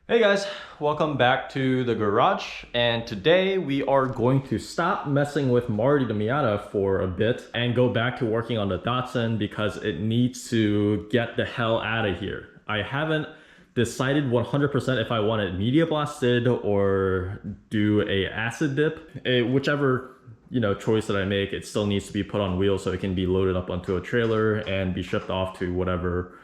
Hey guys, welcome back to the garage, and today we are going to stop messing with Marty the Miata for a bit and go back to working on the Datsun because it needs to get the hell out of here. I haven't decided 100% if I want it media blasted or do a acid dip. Whichever choice that I make, it still needs to be put on wheels so it can be loaded up onto a trailer and be shipped off to whatever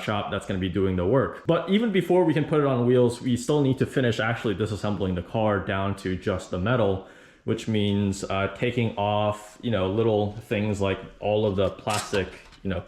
shop that's going to be doing the work. But even before we can put it on wheels, we still need to finish actually disassembling the car down to just the metal, which means taking off little things like all of the plastic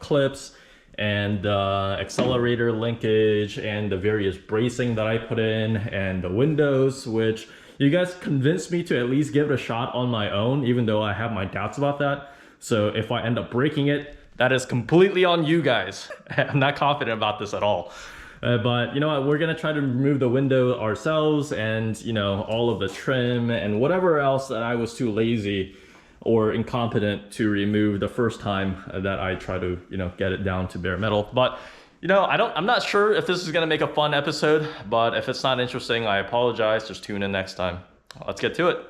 clips and accelerator linkage and the various bracing that I put in and the windows, which you guys convinced me to at least give it a shot on my own, even though I have my doubts about that. So if I end up breaking it, that is completely on you guys. I'm not confident about this at all. But you know what, we're gonna try to remove the window ourselves and all of the trim and whatever else that I was too lazy or incompetent to remove the first time that I try to get it down to bare metal. But I'm not sure if this is gonna make a fun episode, but if it's not interesting, I apologize. Just tune in next time. Let's get to it.